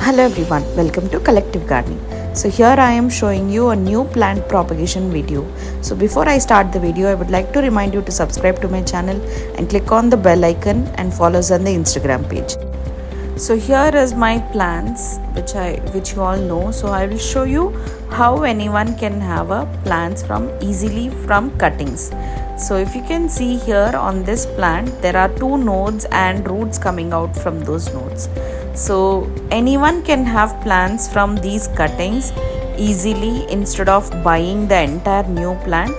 Hello everyone, welcome to Collective Gardening. So here I am showing you a new plant propagation video. So before I start the video, I would like to remind you to subscribe to my channel and click on the bell icon and follow us on the Instagram page. So here is my plants which you all know. So I will show you how anyone can have a plants from easily from cuttings. So if you can see here on this plant, there are two nodes and roots coming out from those nodes. So anyone can have plants from these cuttings easily instead of buying the entire new plant.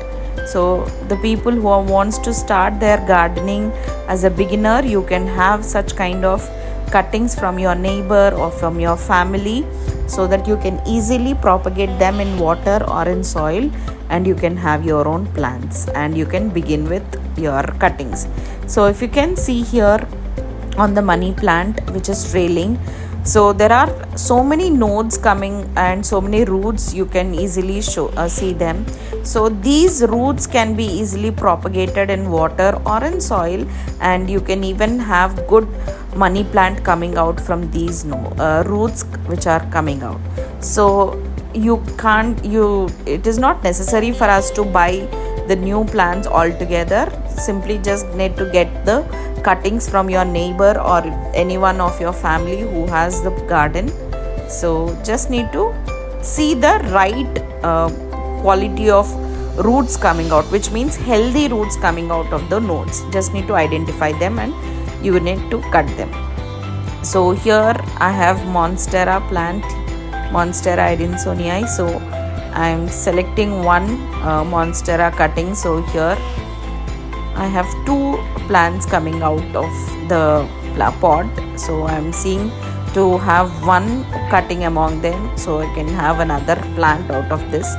So the people who wants to start their gardening as a beginner, you can have such kind of cuttings from your neighbor or from your family, so that you can easily propagate them in water or in soil, and you can have your own plants and you can begin with your cuttings. So if you can see here on the money plant which is trailing, so there are so many nodes coming and so many roots, you can easily see them. So these roots can be easily propagated in water or in soil, and you can even have good money plant coming out from these roots which are coming out. So it is not necessary for us to buy the new plants altogether. Simply just need to get the cuttings from your neighbor or anyone of your family who has the garden. So just need to see the right quality of roots coming out, which means healthy roots coming out of the nodes. Just need to identify them and you need to cut them. So here I have Monstera plant, Monstera adansonii. So I am selecting one Monstera cutting. So here I have two plants coming out of the pot. So I am seeing to have one cutting among them, so I can have another plant out of this.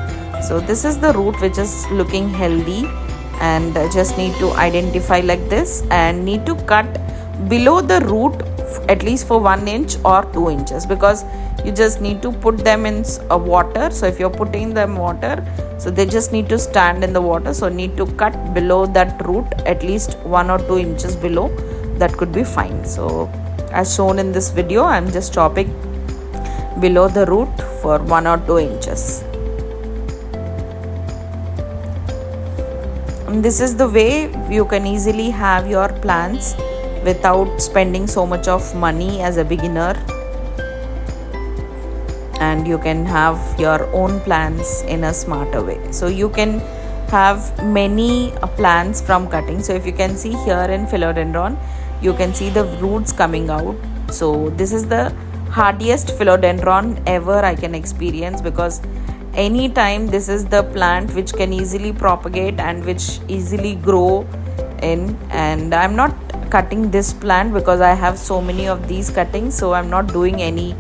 So this is the root which is looking healthy, and just need to identify like this and need to cut below the root at least for 1 inch or 2 inches, because you just need to put them in water. So if you're putting them water, so they just need to stand in the water. So need to cut below that root at least 1 or 2 inches below. That could be fine. So as shown in this video, I'm just chopping below the root for 1 or 2 inches. And this is the way you can easily have your plants without spending so much of money as a beginner, and you can have your own plants in a smarter way. So you can have many plants from cutting. So if you can see here in philodendron, you can see the roots coming out. So this is the hardiest philodendron ever I can experience, because anytime this is the plant which can easily propagate and which easily grow in. And I'm not cutting this plant because I have so many of these cuttings, so I'm not doing any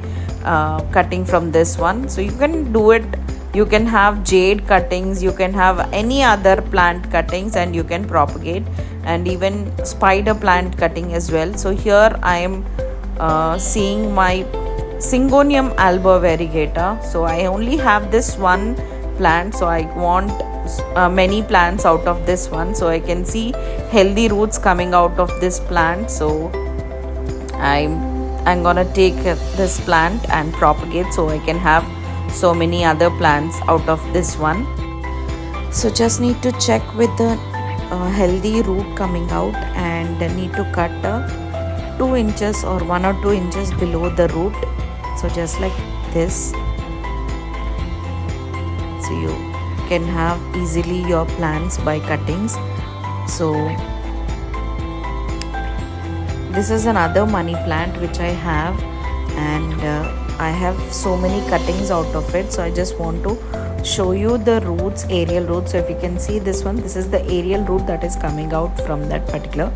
cutting from this one. So you can do it, you can have jade cuttings, you can have any other plant cuttings, and you can propagate, and even spider plant cutting as well. So here I am seeing my Syngonium alba variegata. So I only have this one plant, so I want many plants out of this one. So I can see healthy roots coming out of this plant. So I'm gonna take this plant and propagate, so I can have so many other plants out of this one. So just need to check with the healthy root coming out, and need to cut 2 inches or 1 or 2 inches below the root. So just like this. So you can have easily your plants by cuttings. So this is another money plant which I have, and I have so many cuttings out of it. So I just want to show you the roots, aerial roots. So if you can see this one, this is the aerial root that is coming out from that particular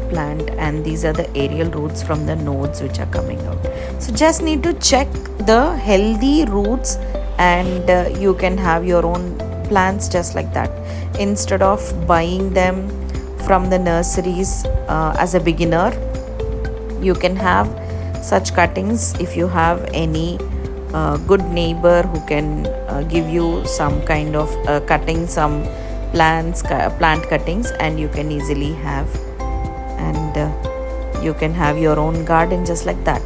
plant, and these are the aerial roots from the nodes which are coming out. So just need to check the healthy roots, and you can have your own plants just like that, instead of buying them from the nurseries as a beginner. You can have such cuttings if you have any good neighbor who can give you some kind of cutting, some plant cuttings, and you can easily have, and you can have your own garden just like that.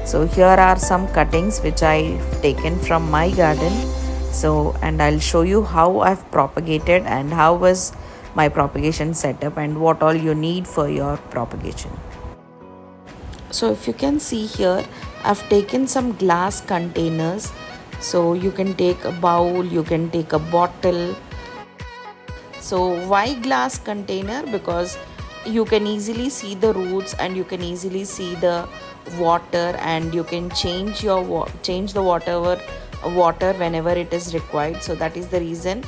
So here are some cuttings which I've taken from my garden. So, and I'll show you how I've propagated and how was my propagation setup and what all you need for your propagation. So if you can see here, I've taken some glass containers. So you can take a bowl, you can take a bottle. So why glass container? Because you can easily see the roots and you can easily see the water, and you can change the water whenever it is required. So that is the reason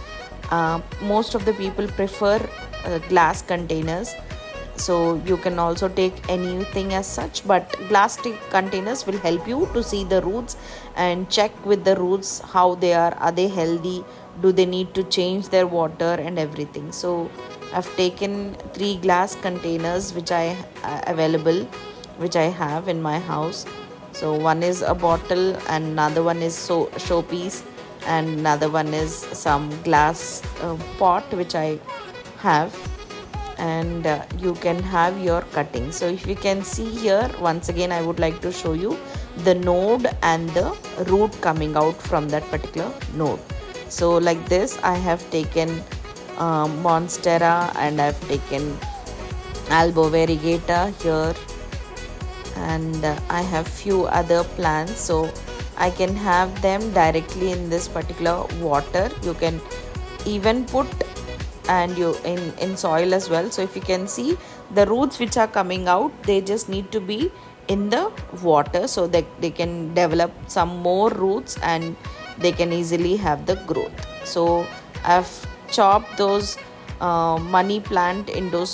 most of the people prefer glass containers. So you can also take anything as such, but containers will help you to see the roots and check with the roots how they are they healthy, do they need to change their water and everything. So I've taken 3 glass containers which I have in my house. So one is a bottle and another one is showpiece, and another one is some glass pot which I have. And you can have your cutting. So if you can see here, once again I would like to show you the node and the root coming out from that particular node. So like this, I have taken monstera, and I've taken albo variegata here, and I have few other plants, so I can have them directly in this particular water. You can even put and you in soil as well. So if you can see the roots which are coming out, they just need to be in the water so that they can develop some more roots and they can easily have the growth. So I've chopped those money plant into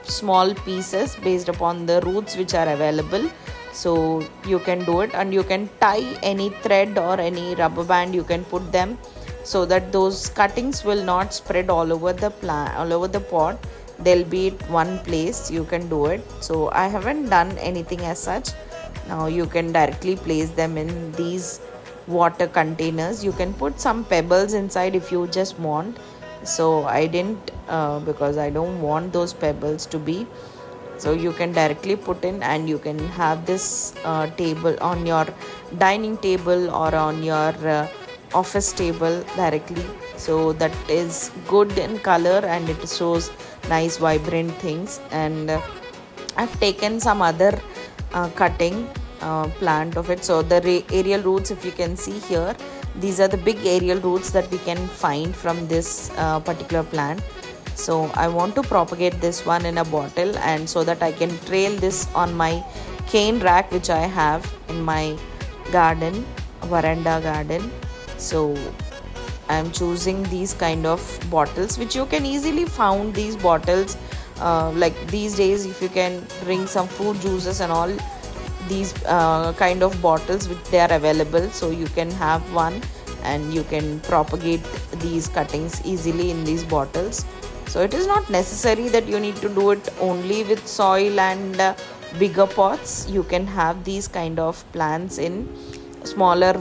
small pieces based upon the roots which are available. So you can do it, and you can tie any thread or any rubber band, you can put them so that those cuttings will not spread all over the plant, all over the pot. They'll be at one place. You can do it. So I haven't done anything as such. Now you can directly place them in these water containers. You can put some pebbles inside if you just want. So I didn't because I don't want those pebbles to be. So you can directly put in, and you can have this table on your dining table or on your office table directly. So that is good in color and it shows nice vibrant things. And I've taken some other cutting plant of it. So the aerial roots, if you can see here, these are the big aerial roots that we can find from this particular plant. So I want to propagate this one in a bottle, and so that I can trail this on my cane rack which I have in my garden, veranda garden. So I'm choosing these kind of bottles which you can easily found these bottles like these days. If you can drink some fruit juices and all, these kind of bottles which they are available, so you can have one and you can propagate these cuttings easily in these bottles. So it is not necessary that you need to do it only with soil and bigger pots. You can have these kind of plants in smaller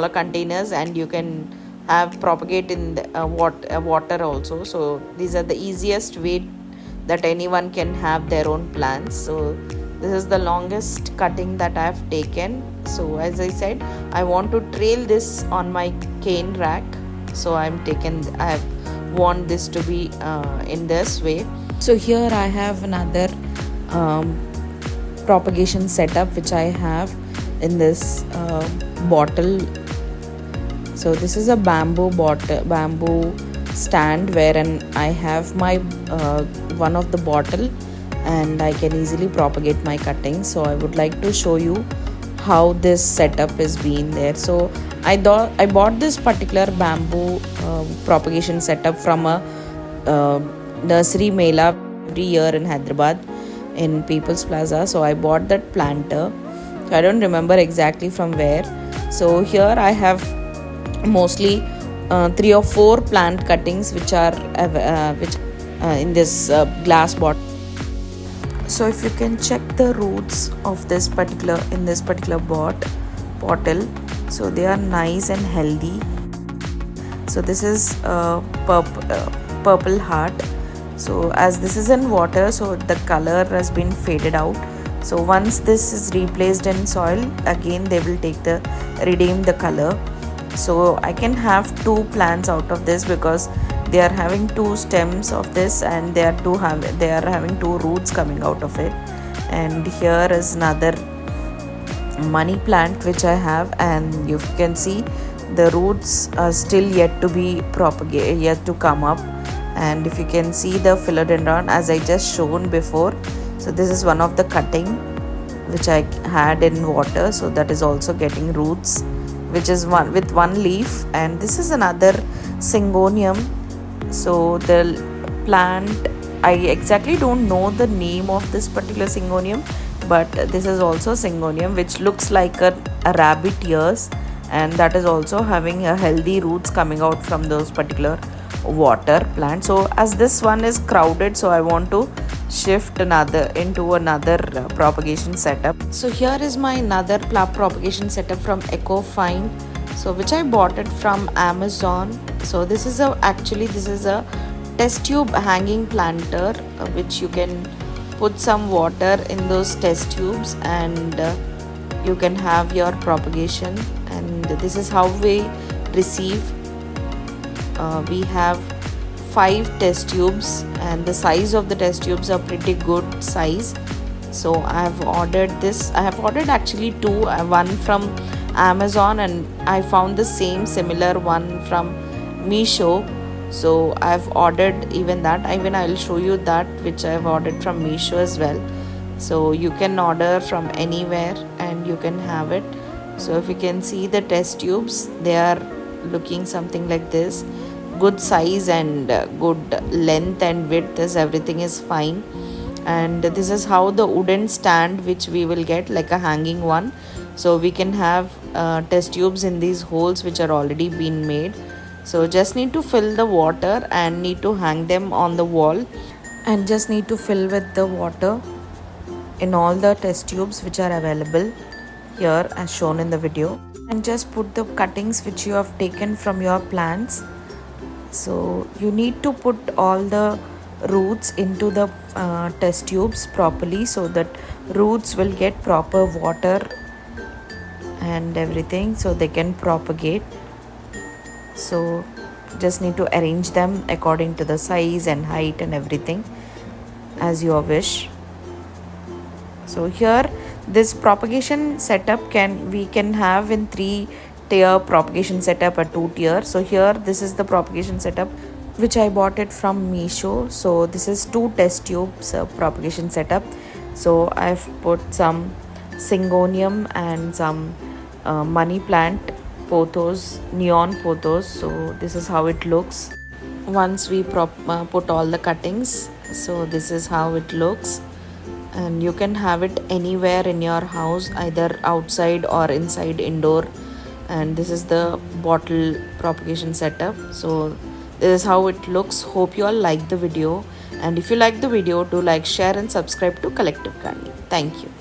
containers, and you can have propagate in the, water also. So these are the easiest way that anyone can have their own plants. So this is the longest cutting that I have taken. So as I said, I want to trail this on my cane rack. So I have want this to be in this way. So here I have another propagation setup which I have in this bottle. So this is a bamboo stand wherein I have my one of the bottle, and I can easily propagate my cuttings. So I would like to show you how this setup is being there. So I bought this particular bamboo propagation setup from a nursery mela every year in Hyderabad in People's Plaza. So I bought that planter. So I don't remember exactly from where. So here I have mostly 3 or 4 plant cuttings which are in this glass bottle. So if you can check the roots of this particular bottle, so they are nice and healthy. So this is purple heart. So as this is in water, so the color has been faded out. So once this is replaced in soil, again they will redeem the color. So I can have two plants out of this because they are having two stems of this, and they are having two roots coming out of it. And here is another money plant which I have, and you can see the roots are still yet to be propagated, yet to come up. And if you can see the philodendron as I just shown before, so this is one of the cutting which I had in water, so that is also getting roots, which is one with one leaf. And this is another syngonium. So the plant, I exactly don't know the name of this particular syngonium, but this is also syngonium which looks like a rabbit ears, and that is also having a healthy roots coming out from those particular water plant. So as this one is crowded, so I want to shift into another propagation setup. So here is my another propagation setup from Ecofine, so which I bought it from Amazon. So this is a test tube hanging planter, which you can put some water in those test tubes, and you can have your propagation. And this is how we receive. We have 5 test tubes, and the size of the test tubes are pretty good size. So I have ordered actually 2, one from Amazon, and I found the similar one from Meesho. So I've ordered even that. I'll show you that which I've ordered from Meesho as well. So you can order from anywhere and you can have it. So if you can see the test tubes, they are looking something like this. Good size and good length and width, as everything is fine. And this is how the wooden stand which we will get, like a hanging one. So we can have test tubes in these holes which are already been made. So just need to fill the water and need to hang them on the wall, and just need to fill with the water in all the test tubes which are available here as shown in the video, and just put the cuttings which you have taken from your plants. So you need to put all the roots into the test tubes properly, so that roots will get proper water and everything, so they can propagate. So just need to arrange them according to the size and height and everything as your wish. So here this propagation setup we can have in 3-tier propagation setup, a 2-tier. So here this is the propagation setup which I bought it from Meesho. So this is 2 test tubes propagation setup. So I've put some syngonium and some money plant pothos, neon pothos. So this is how it looks once we put all the cuttings. So this is how it looks, and you can have it anywhere in your house, either outside or inside indoor. And this is the bottle propagation setup. So this is how it looks. Hope you all like the video, and if you like the video, do like, share and subscribe to Collective Gardening. Thank you.